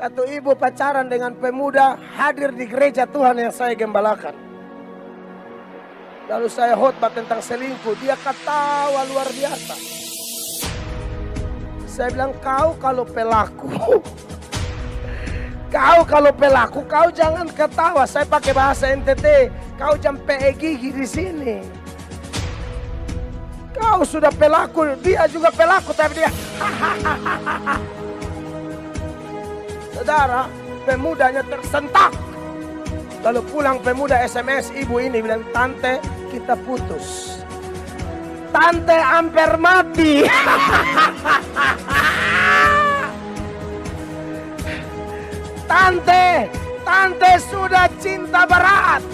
Satu ibu pacaran dengan pemuda hadir di gereja Tuhan yang saya gembalakan. Lalu saya khotbah tentang selingkuh, dia ketawa luar biasa. Saya bilang, kau kalau pelaku, kau jangan ketawa. Saya pakai bahasa NTT, kau jangan pe gigi di sini. Kau sudah pelaku, dia juga pelaku, tapi dia Saudara, pemudanya tersentak. Lalu pulang pemuda SMS ibu ini bilang, tante kita putus. Tante hampir mati. Tante sudah cinta berat.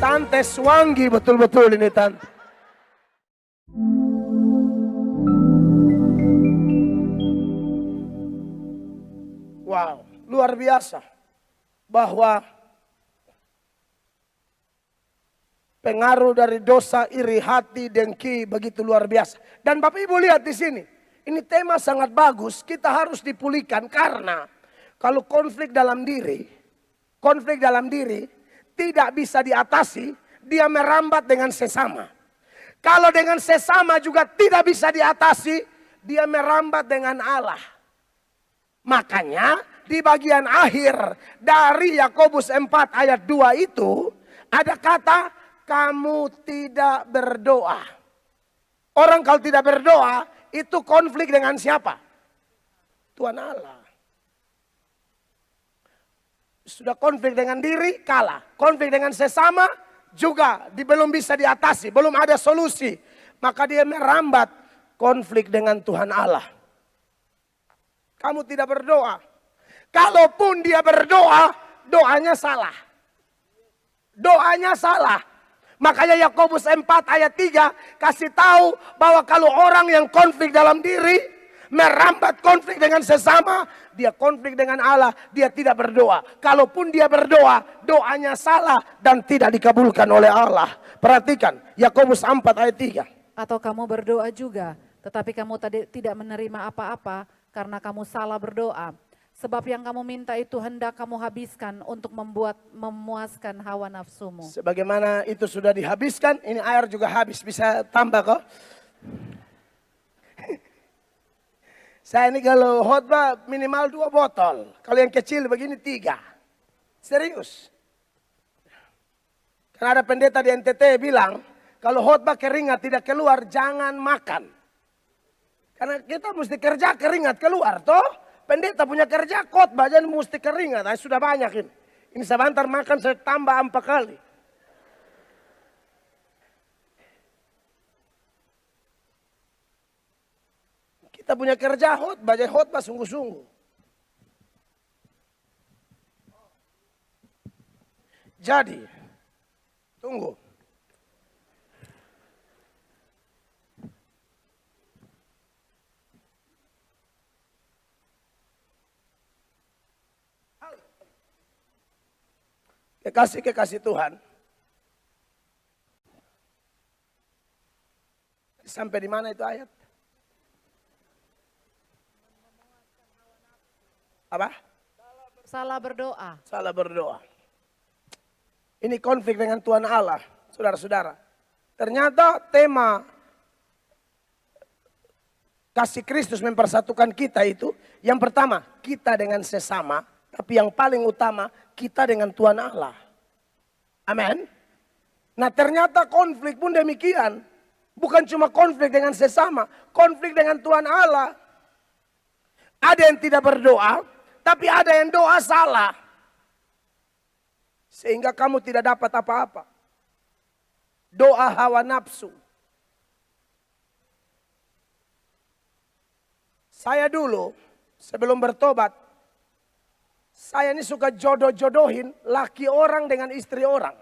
Tante swangi betul-betul ini tante. Wow, luar biasa. Bahwa pengaruh dari dosa, iri hati, dengki begitu luar biasa. Dan Bapak Ibu lihat di sini, ini tema sangat bagus. Kita harus dipulihkan karena kalau konflik dalam diri tidak bisa diatasi, dia merambat dengan sesama. Kalau dengan sesama juga tidak bisa diatasi, dia merambat dengan Allah. Makanya di bagian akhir dari Yakobus 4 ayat 2 itu ada kata kamu tidak berdoa. Orang kalau tidak berdoa itu konflik dengan siapa? Tuhan Allah. Sudah konflik dengan diri kalah. Konflik dengan sesama juga belum bisa diatasi. Belum ada solusi. Maka dia merambat konflik dengan Tuhan Allah. Kamu tidak berdoa. Kalaupun dia berdoa, doanya salah. Doanya salah. Makanya Yakobus 4 ayat 3 kasih tahu bahwa kalau orang yang konflik dalam diri, merambat konflik dengan sesama, dia konflik dengan Allah, dia tidak berdoa. Kalaupun dia berdoa, doanya salah dan tidak dikabulkan oleh Allah. Perhatikan, Yakobus 4 ayat 3. Atau kamu berdoa juga, tetapi kamu tidak menerima apa-apa karena kamu salah berdoa. Sebab yang kamu minta itu hendak kamu habiskan untuk memuaskan hawa nafsumu. Sebagaimana itu sudah dihabiskan, ini air juga habis. Bisa tambah kok. Saya ini kalau khotbah minimal 2 botol. Kalau yang kecil begini 3. Serius. Karena ada pendeta di NTT bilang, kalau khotbah keringat tidak keluar, jangan makan. Karena kita mesti kerja keringat keluar, toh. Pendeta punya kerja khotbah jadi mesti keringat. Nah, sudah banyak ini. Ini sebentar makan saya tambah 4 kali. Kita punya kerja khotbah, jadi khotbah sungguh-sungguh. Jadi, tunggu. Kekasih Tuhan. Sampai di mana itu ayat? Apa? Salah berdoa. Salah berdoa. Ini konflik dengan Tuhan Allah, saudara-saudara. Ternyata tema kasih Kristus mempersatukan kita itu, yang pertama, kita dengan sesama. Tapi yang paling utama, kita dengan Tuhan Allah. Amin. Nah ternyata konflik pun demikian. Bukan cuma konflik dengan sesama, konflik dengan Tuhan Allah. Ada yang tidak berdoa, tapi ada yang doa salah. Sehingga kamu tidak dapat apa-apa. Doa hawa nafsu. Saya dulu, sebelum bertobat, saya ini suka jodoh-jodohin laki orang dengan istri orang.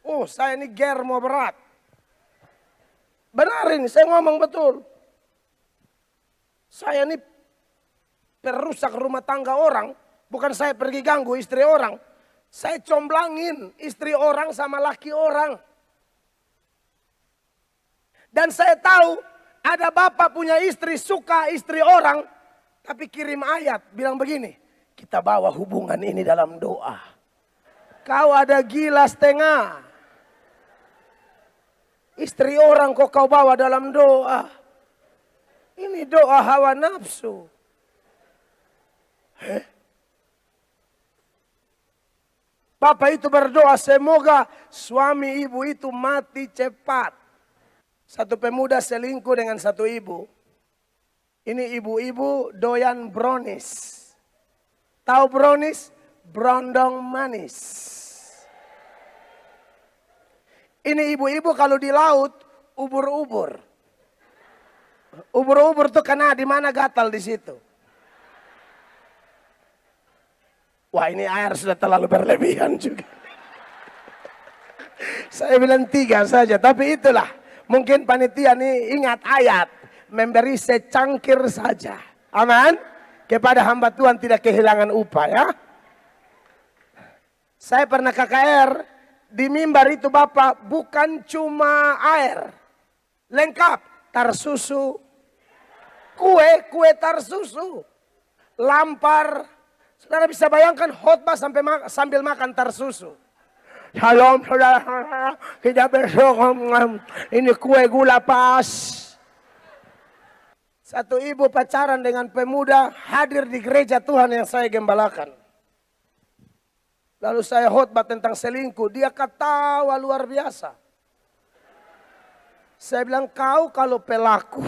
Oh, saya ini germo berat. Benar ini, saya ngomong betul. Saya ini perusak rumah tangga orang. Bukan saya pergi ganggu istri orang. Saya comblangin istri orang sama laki orang. Dan saya tahu ada bapak punya istri suka istri orang. Tapi kirim ayat, bilang begini, kita bawa hubungan ini dalam doa. Kau ada gila setengah. Istri orang kok kau bawa dalam doa. Ini doa hawa nafsu. Bapak itu berdoa semoga suami ibu itu mati cepat. Satu pemuda selingkuh dengan satu ibu. Ini ibu-ibu doyan brownies. Tahu brownies? Brondong manis. Ini ibu-ibu kalau di laut ubur-ubur. Ubur-ubur tuh kena di mana gatal di situ. Wah, ini air sudah terlalu berlebihan juga. Saya bilang 3 saja, tapi itulah. Mungkin panitia ini ingat ayat. Memberi secangkir saja. Aman. Kepada hamba Tuhan tidak kehilangan upah ya. Saya pernah KKR. Di mimbar itu Bapak bukan cuma air. Lengkap. Tar susu. Kue tar susu. Lampar. Saudara bisa bayangkan khotbah sambil makan tar susu. Shalom saudara. Kita besok ini kue gula pas. Satu ibu pacaran dengan pemuda hadir di gereja Tuhan yang saya gembalakan. Lalu saya khotbah tentang selingkuh. Dia ketawa luar biasa. Saya bilang kau kalau pelaku.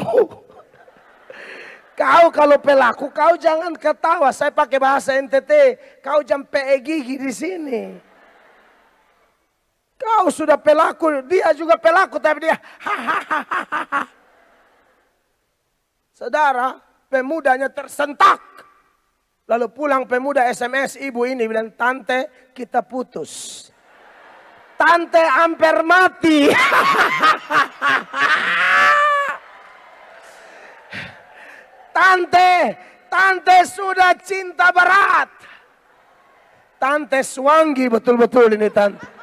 Kau kalau pelaku kau jangan ketawa. Saya pakai bahasa NTT. Kau jangan gigi di sini. Kau sudah pelaku. Dia juga pelaku tapi dia hahaha. Saudara, pemudanya tersentak. Lalu pulang pemuda SMS ibu ini bilang, tante kita putus. Tante hampir mati. Tante sudah cinta berat. Tante swangi betul-betul ini tante.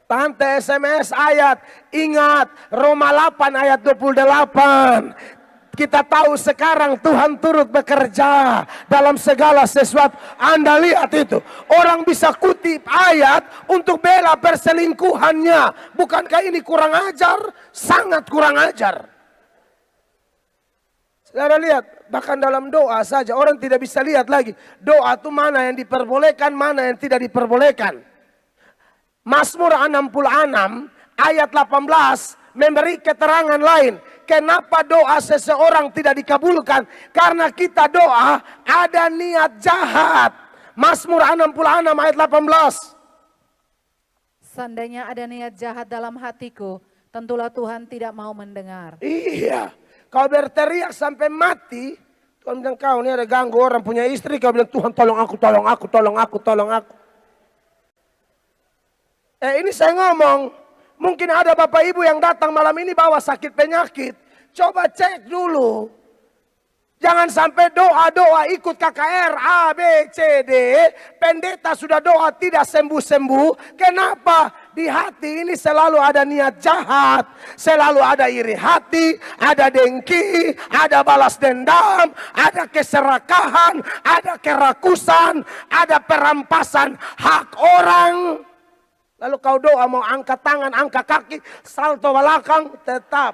Tante SMS ayat, ingat Roma 8 ayat 28. Kita tahu sekarang Tuhan turut bekerja dalam segala sesuatu. Anda lihat itu. Orang bisa kutip ayat untuk bela perselingkuhannya. Bukankah ini kurang ajar? Sangat kurang ajar. Saudara lihat, bahkan dalam doa saja orang tidak bisa lihat lagi. Doa itu mana yang diperbolehkan, mana yang tidak diperbolehkan. Mazmur 66 ayat 18 memberi keterangan lain. Kenapa doa seseorang tidak dikabulkan? Karena kita doa ada niat jahat. Mazmur 66 ayat 18. Seandainya ada niat jahat dalam hatiku, tentulah Tuhan tidak mau mendengar. Iya, kau berteriak sampai mati. Tuhan bilang kau ini ada ganggu orang punya istri. Kau bilang Tuhan tolong aku, tolong aku, tolong aku, tolong aku. Ini saya ngomong, mungkin ada bapak ibu yang datang malam ini bawa sakit penyakit. Coba cek dulu. Jangan sampai doa-doa ikut KKR A, B, C, D. Pendeta sudah doa tidak sembuh-sembuh. Kenapa? Di hati ini selalu ada niat jahat. Selalu ada iri hati, ada dengki, ada balas dendam, ada keserakahan, ada kerakusan, ada perampasan hak orang. Lalu kau doa mau angkat tangan, angkat kaki, salto belakang, tetap.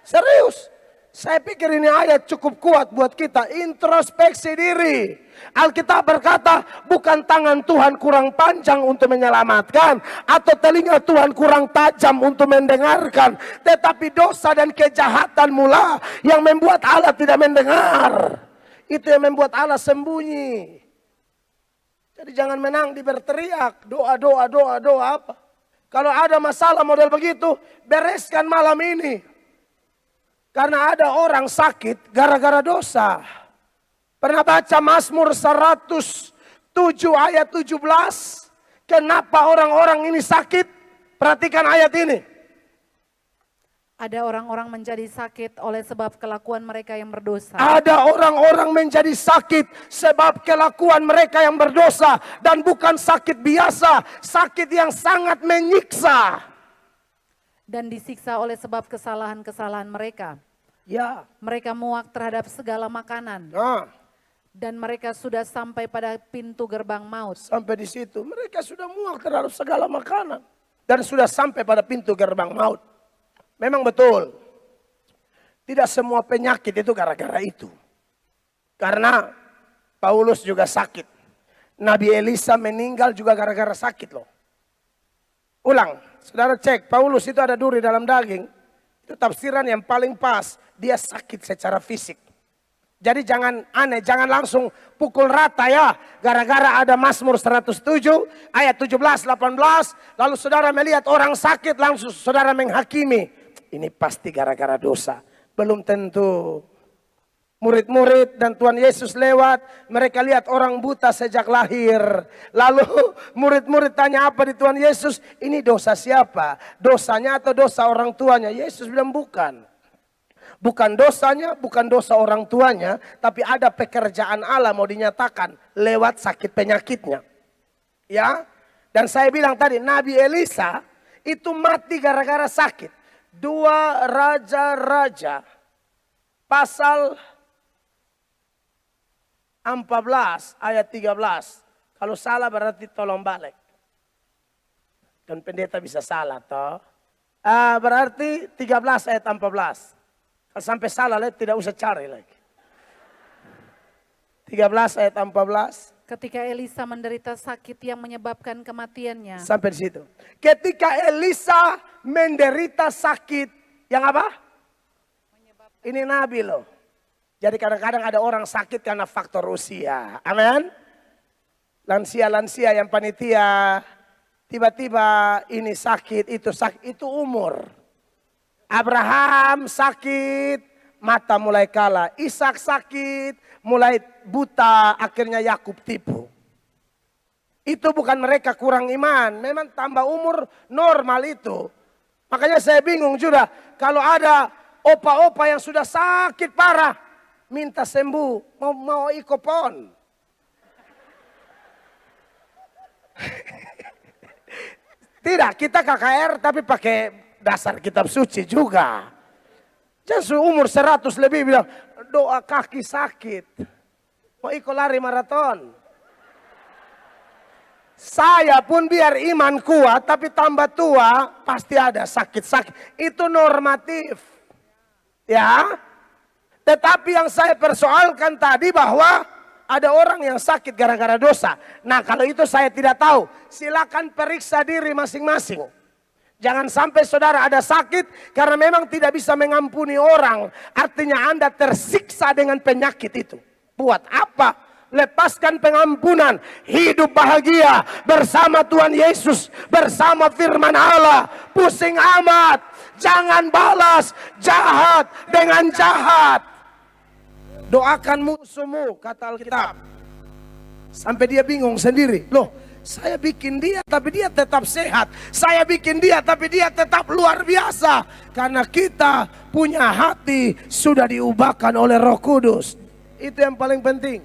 Serius. Saya pikir ini ayat cukup kuat buat kita. Introspeksi diri. Alkitab berkata, bukan tangan Tuhan kurang panjang untuk menyelamatkan. Atau telinga Tuhan kurang tajam untuk mendengarkan. Tetapi dosa dan kejahatan mula yang membuat Allah tidak mendengar. Itu yang membuat Allah sembunyi. Jadi jangan menang di berteriak, doa apa. Kalau ada masalah model begitu, bereskan malam ini. Karena ada orang sakit gara-gara dosa. Pernah baca Mazmur 107 ayat 17? Kenapa orang-orang ini sakit? Perhatikan ayat ini. Ada orang-orang menjadi sakit oleh sebab kelakuan mereka yang berdosa. Ada orang-orang menjadi sakit sebab kelakuan mereka yang berdosa. Dan bukan sakit biasa, sakit yang sangat menyiksa. Dan disiksa oleh sebab kesalahan-kesalahan mereka. Ya. Mereka muak terhadap segala makanan. Nah, Dan mereka sudah sampai pada pintu gerbang maut. sampai di situ. Mereka sudah muak terhadap segala makanan. Dan sudah sampai pada pintu gerbang maut. Memang betul. Tidak semua penyakit itu gara-gara itu. Karena Paulus juga sakit. Nabi Elisa meninggal juga gara-gara sakit loh. Ulang, saudara cek, Paulus itu ada duri dalam daging. Itu tafsiran yang paling pas. Dia sakit secara fisik. Jadi jangan aneh, jangan langsung pukul rata ya. Gara-gara ada Mazmur 107 ayat 17, 18. Lalu saudara melihat orang sakit langsung saudara menghakimi. Ini pasti gara-gara dosa. Belum tentu. Murid-murid dan Tuhan Yesus lewat. Mereka lihat orang buta sejak lahir. Lalu murid-murid tanya apa di Tuhan Yesus? Ini dosa siapa? Dosanya atau dosa orang tuanya? Yesus bilang bukan. Bukan dosanya, bukan dosa orang tuanya, tapi ada pekerjaan Allah mau dinyatakan lewat sakit penyakitnya. Ya, dan saya bilang tadi Nabi Elisa itu mati gara-gara sakit. 2 Raja-Raja pasal 14 ayat 13. Kalau salah berarti tolong balik. Dan pendeta bisa salah toh. Berarti 13 ayat 14. Kalau sampai salah tidak usah cari lagi. 13 ayat 14. Ketika Elisa menderita sakit yang menyebabkan kematiannya. Sampai di situ. Ketika Elisa menderita sakit yang apa? Ini Nabi loh. Jadi kadang-kadang ada orang sakit karena faktor usia. Amin. Lansia-lansia yang panitia. Tiba-tiba ini sakit, itu umur. Abraham sakit, mata mulai kalah. Ishak sakit, mulai buta, akhirnya Yakub tipu. Itu bukan mereka kurang iman, memang tambah umur normal itu. Makanya saya bingung juga, kalau ada opa-opa yang sudah sakit parah, minta sembuh, mau ikopon. Tidak, kita KKR tapi pakai dasar kitab suci juga. Jangan umur 100 lebih bilang doa kaki sakit. Mau ikut lari maraton. Saya pun biar iman kuat tapi tambah tua pasti ada sakit-sakit. Itu normatif. Ya. Tetapi yang saya persoalkan tadi bahwa ada orang yang sakit gara-gara dosa. Nah kalau itu saya tidak tahu. Silakan periksa diri masing-masing. Jangan sampai saudara ada sakit karena memang tidak bisa mengampuni orang. Artinya Anda tersiksa dengan penyakit itu. Buat apa? Lepaskan pengampunan. Hidup bahagia bersama Tuhan Yesus. Bersama firman Allah. Pusing amat. Jangan balas jahat dengan jahat. Doakan musuhmu, kata Alkitab. Sampai dia bingung sendiri. Loh, saya bikin dia tapi dia tetap sehat. Saya bikin dia tapi dia tetap luar biasa. Karena kita punya hati sudah diubahkan oleh Roh Kudus. Itu yang paling penting.